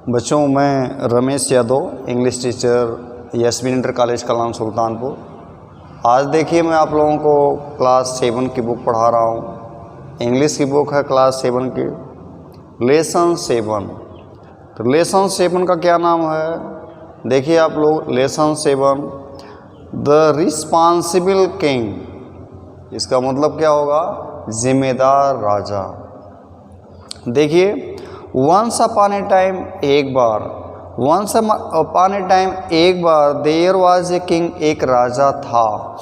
बच्चों, मैं Ramesh Yadav, English teacher, Yashwin inter college Kalam Sultanpur. आज देखिए मैं आप लोगों को क्लास 7 की बुक पढ़ा रहा हूँ। इंग्लिश की बुक है क्लास 7 की, लेसन 7। तो लेसन 7 का क्या नाम है, देखिए आप लोग। Lesson 7, the responsible king. इसका मतलब क्या होगा, जिम्मेदार राजा। देखिए, वंस अपॉन ए टाइम, एक बार, वंस अपॉन ए टाइम, एक बार, देयर वाज ए किंग, एक राजा था,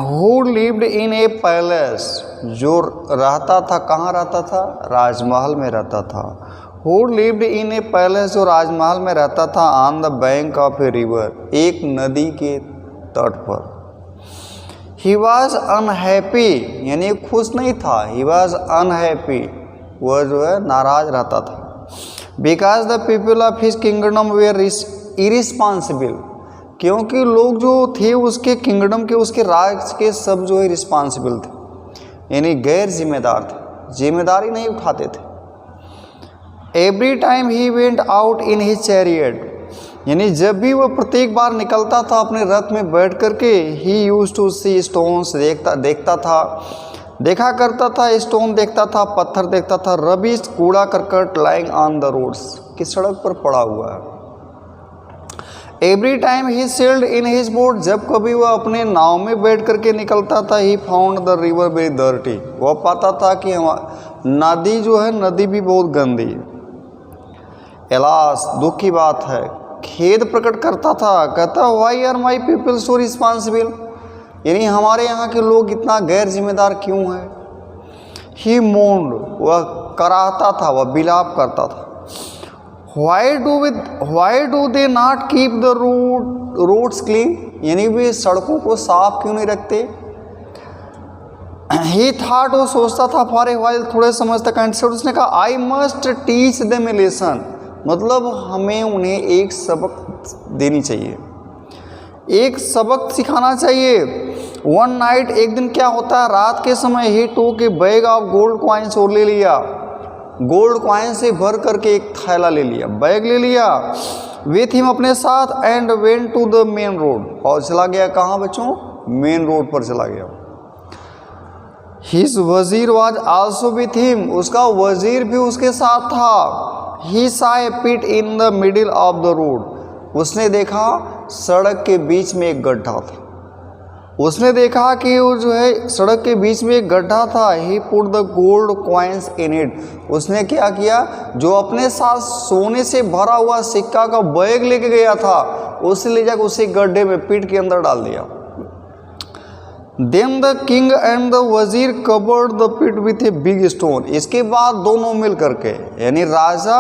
who lived in A palace, जो रहता था, कहाँ रहता था, राजमहल में रहता था। Who lived in A palace, जो राजमहल में रहता था, on the bank of a river, एक नदी के तट पर। ही वॉज अनहैप्पी, यानी खुश नहीं था, ही वॉज अनहैप्पी, वह जो है नाराज रहता था। Because the people of his kingdom were irresponsible, क्योंकि लोग जो थे उसके किंगडम के, उसके राज के, सब जो है रिस्पॉन्सिबल थे, यानी गैर जिम्मेदार थे, जिम्मेदारी नहीं उठाते थे। Every time he went out in his chariot, यानी जब भी वह प्रत्येक बार निकलता था अपने रथ में बैठ करके, he used to see stones, देखता था, देखा करता था, स्टोन देखता था, पत्थर देखता था, रबिश, कूड़ा करकट, लाइंग ऑन द रोड्स, कि सड़क पर पड़ा हुआ है। Every time he sailed in his boat, जब कभी वह अपने नाव में बैठ करके निकलता था, he found the river very dirty, वह पाता था कि नदी जो है, नदी भी बहुत गंदी है। एलास, दुख की बात है, खेद प्रकट करता था, कहता why are my people so responsible, यानी हमारे यहाँ के लोग इतना गैर जिम्मेदार क्यों हैं। ही मोन्ड, वह कराहता था, वह बिलाप करता था। Why do they not keep the roads clean, यानी वे सड़कों को साफ क्यों नहीं रखते। ही थॉट, वो सोचता था, फॉर ए व्हाइल, थोड़े समय तक, एंड सेड, उसने कहा I must teach them A lesson, मतलब हमें उन्हें एक सबक देनी चाहिए, एक सबक सिखाना चाहिए। वन नाइट, एक दिन क्या होता है, रात के समय, ही टूक ए बैग ऑफ गोल्ड कॉइन्स, और ले लिया, गोल्ड कॉइन से भर करके एक थैला ले लिया, बैग ले लिया, विथ हिम, अपने साथ, and went to the main road, और चला गया कहाँ बच्चों, मेन रोड पर चला गया। हिज वजीर वाज आल्सो विथ हिम, उसका वजीर भी उसके साथ था। He saw a pit in the middle of the road, उसने देखा सड़क के बीच में एक गड्ढा था, उसने देखा कि वो जो है सड़क के बीच में एक गड्ढा था। He put the gold coins in it, उसने क्या किया, जो अपने साथ सोने से भरा हुआ सिक्का का बैग लेके गया था, उसे ले जाकर उसे गड्ढे में, पीठ के अंदर डाल दिया। Then the king and the wazir covered the pit with a big stone, इसके बाद दोनों मिल करके, यानी राजा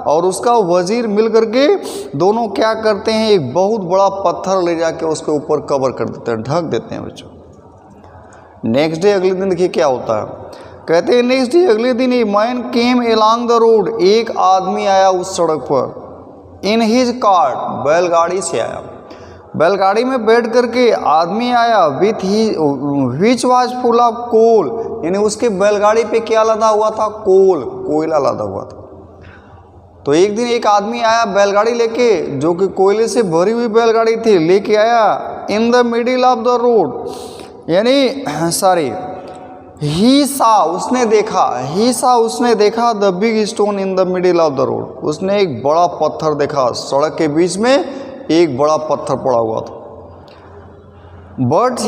और उसका वजीर मिल करके दोनों क्या करते हैं, एक बहुत बड़ा पत्थर ले जाके उसके ऊपर कवर कर देते हैं, ढक देते हैं बच्चों। नेक्स्ट डे, अगले दिन देखिए क्या होता है, कहते हैं नेक्स्ट डे, अगले दिन, a man came along the road, एक आदमी आया उस सड़क पर, इन हिज कार्ट, बैलगाड़ी से आया, बैलगाड़ी में बैठ करके आदमी आया, with he which was full of coal, यानी उसके बैलगाड़ी पे क्या लदा हुआ था, कोल, कोयला लदा हुआ था। तो एक दिन एक आदमी आया बैलगाड़ी लेके, जो कि कोयले से भरी हुई बैलगाड़ी थी, लेके आया, इन the middle of the road, यानी सॉरी, ही सा, उसने देखा, ही सा, उसने देखा, the big stone in the middle of the road, उसने एक बड़ा पत्थर देखा, सड़क के बीच में एक बड़ा पत्थर पड़ा हुआ था। But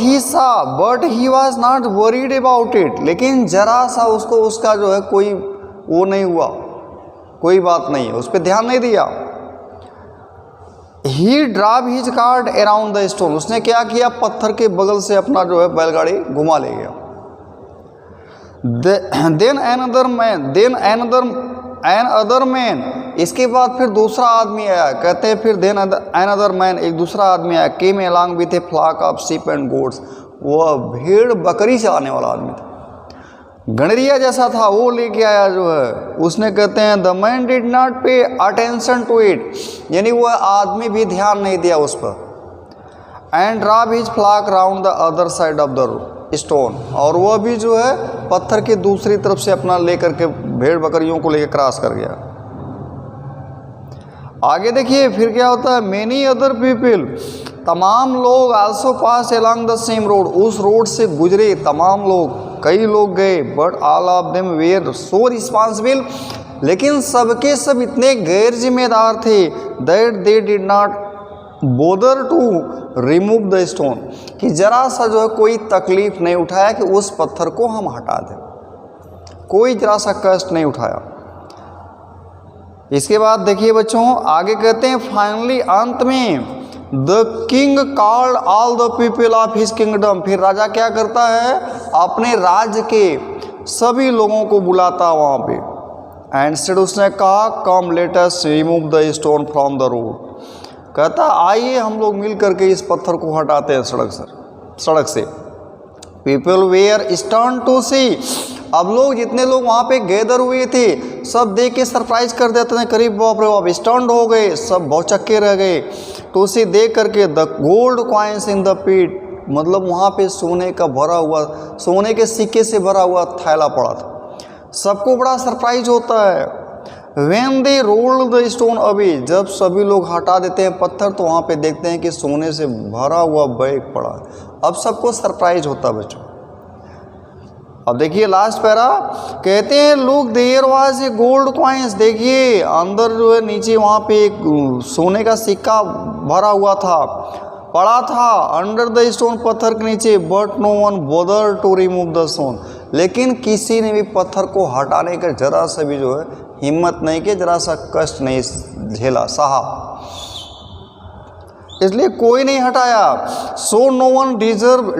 he was not worried about it, लेकिन जरा सा उसको उसका जो है कोई वो नहीं हुआ, कोई बात नहीं है, उस पर ध्यान नहीं दिया। He drive his cart around the stone, उसने क्या किया, पत्थर के बगल से अपना जो है बैलगाड़ी घुमा ले गया। देन अनदर मैन, इसके बाद फिर दूसरा आदमी आया, कहते हैं फिर देन अनदर मैन, एक दूसरा आदमी आया, came along with a flock of sheep and goats, वह भेड़ बकरी चलाने वाला आदमी था, गणरिया जैसा था, वो लेके आया जो है, उसने कहते हैं the man did not pay attention to it, यानी वह आदमी भी ध्यान नहीं दिया उस पर। And drive his flock round the other side of the stone, और वह भी जो है पत्थर के दूसरी तरफ से अपना लेकर के भेड़ बकरियों को लेकर क्रॉस कर गया। आगे देखिए फिर क्या होता है, मेनी अदर पीपल, तमाम लोग also pass along the same road, उस रोड से गुजरे तमाम लोग, कई लोग गए, but all of them were so responsible, लेकिन सबके सब इतने गैर जिम्मेदार थे, that they did not bother to remove the stone, कि जरा सा जो है कोई तकलीफ नहीं उठाया कि उस पत्थर को हम हटा दें, कोई जरा सा कष्ट नहीं उठाया। इसके बाद देखिए बच्चों आगे कहते हैं फाइनली अंत में the king called all the people of his kingdom, फिर राजा क्या करता है, अपने राज्य के सभी लोगों को बुलाता वहाँ पे, एंड सेड, उसने कहा come let us remove the stone from the road, कहता आइए हम लोग मिल करके इस पत्थर को हटाते हैं सड़क से। पीपल वेयर स्टर्न टू सी, अब लोग जितने लोग वहाँ पे गैदर हुए थे सब देख के सरप्राइज कर देते हैं, करीब बाप रे बाप, स्टर्न हो गए, सब भौचक्के रह गए। तो उसे देख करके the gold coins in the pit, मतलब वहाँ पे सोने का भरा हुआ, सोने के सिक्के से भरा हुआ थैला पड़ा था, सबको बड़ा सरप्राइज होता है। When they rolled the stone away, जब सभी लोग हटा देते हैं पत्थर तो वहाँ पे देखते हैं कि सोने से भरा हुआ बैग पड़ा, अब सबको सरप्राइज होता है बच्चों। अब देखिए लास्ट पैरा कहते हैं look there was a gold coins, देखिए अंदर जो है नीचे वहाँ पे एक सोने का सिक्का भरा हुआ था, पड़ा था अंडर द स्टोन, पत्थर के नीचे, but no one bother to remove the stone, लेकिन किसी ने भी पत्थर को हटाने का जरा सा भी जो है हिम्मत नहीं की, जरा सा कष्ट नहीं झेला, सहा, इसलिए कोई नहीं हटाया। So no one deserve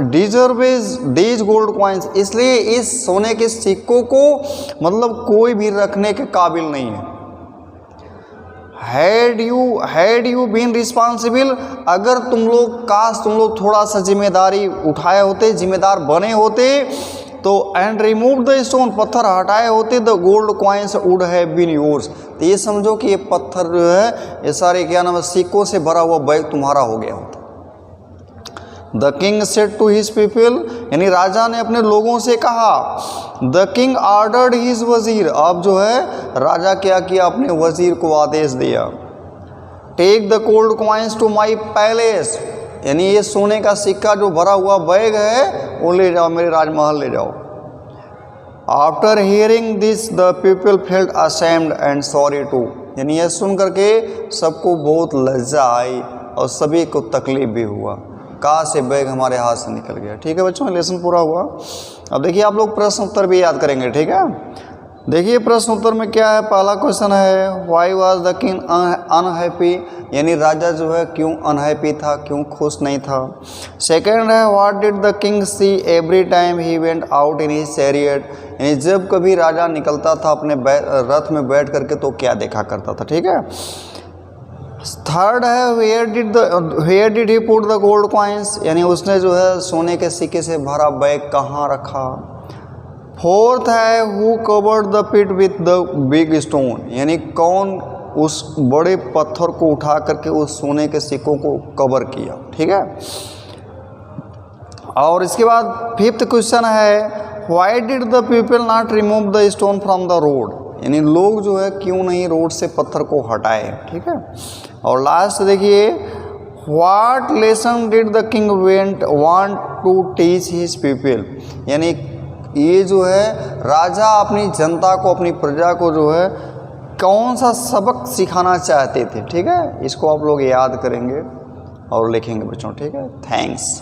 these gold coins, इसलिए इस सोने के सिक्कों को मतलब कोई भी रखने के काबिल नहीं है। हैड यू बीन रिस्पॉन्सिबल, अगर तुम लोग थोड़ा सा जिम्मेदारी उठाए होते, जिम्मेदार बने होते तो, एंड रिमूव द स्टोन, पत्थर हटाए होते, the gold coins would have been yours, तो ये समझो कि ये पत्थर जो है ये सारे क्या नाम है सिक्कों से भरा हुआ बैग तुम्हारा हो गया होता। The king said to his people, यानी राजा ने अपने लोगों से कहा, द किंग ऑर्डर्ड हिज वजीर, अब जो है राजा क्या किया, अपने वजीर को आदेश दिया, take the gold coins to my palace, यानी ये सोने का सिक्का जो भरा हुआ बैग है वो ले जाओ, मेरे राजमहल ले जाओ। After hearing this the people felt ashamed and sorry too, यानी यह सुन करके सबको बहुत लज्जा आई और सभी को तकलीफ भी हुआ, कहाँ से बैग हमारे हाथ से निकल गया। ठीक है बच्चों, लेसन पूरा हुआ। अब देखिए आप लोग प्रश्न उत्तर भी याद करेंगे, ठीक है। देखिए प्रश्न उत्तर में क्या है, पहला क्वेश्चन है why was the king unhappy, यानी राजा जो है क्यों अनहैप्पी था, क्यों खुश नहीं था। सेकंड है what did the king see every time he went out in his chariot, यानी जब कभी राजा निकलता था अपने रथ में बैठ करके तो क्या देखा करता था, ठीक है। थर्ड है where did he put the gold coins, यानी उसने जो है सोने के सिक्के से भरा बैग कहाँ रखा। फोर्थ है who covered the pit with the big stone, यानी कौन उस बड़े पत्थर को उठा करके उस सोने के सिक्कों को कवर किया, ठीक है। और इसके बाद फिफ्थ क्वेश्चन है why did the people not remove the stone from the road, यानी लोग जो है क्यों नहीं रोड से पत्थर को हटाए, ठीक है। और लास्ट देखिए what lesson did the king want to teach his people, यानी ये जो है राजा अपनी जनता को, अपनी प्रजा को जो है कौन सा सबक सिखाना चाहते थे, ठीक है। इसको आप लोग याद करेंगे और लिखेंगे बच्चों, ठीक है। थैंक्स।